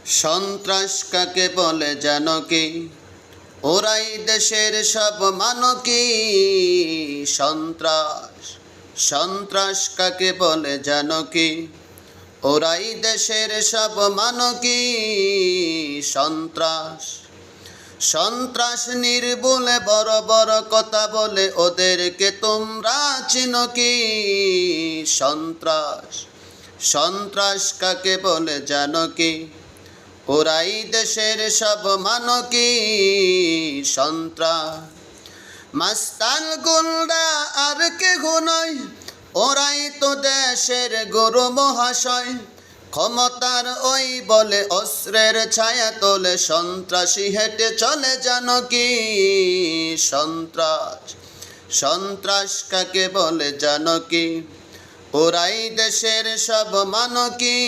সন্ত্রাস কাকে বলে জানো কি? ওরাই দেশের সব মানকি। সন্ত্রাস সন্ত্রাস কাকে বলে জানো কি? ওরাই দেশের সব মানকি। সন্ত্রাস সন্ত্রাস নির্মূলে বড় বড় কথা বলে, ওদেরকে তোমরা চিনো কি? সন্ত্রাস সন্ত্রাস কাকে বলে জানো কি? ওরাই দেশের সব মানকি। সন্ত্রাস মাস্তান গুন্ডা আর কেহ নয়, ওরাই তো দেশের গুরু মহাশয়। ক্ষমতার ওই বলে অস্ত্রের ছায়া তোলে, সন্ত্রাসী হেঁটে চলে জানো কি? সন্ত্রাস সন্ত্রাস কাকে বলে জানো কি? ওরাই দেশের সব মানকি।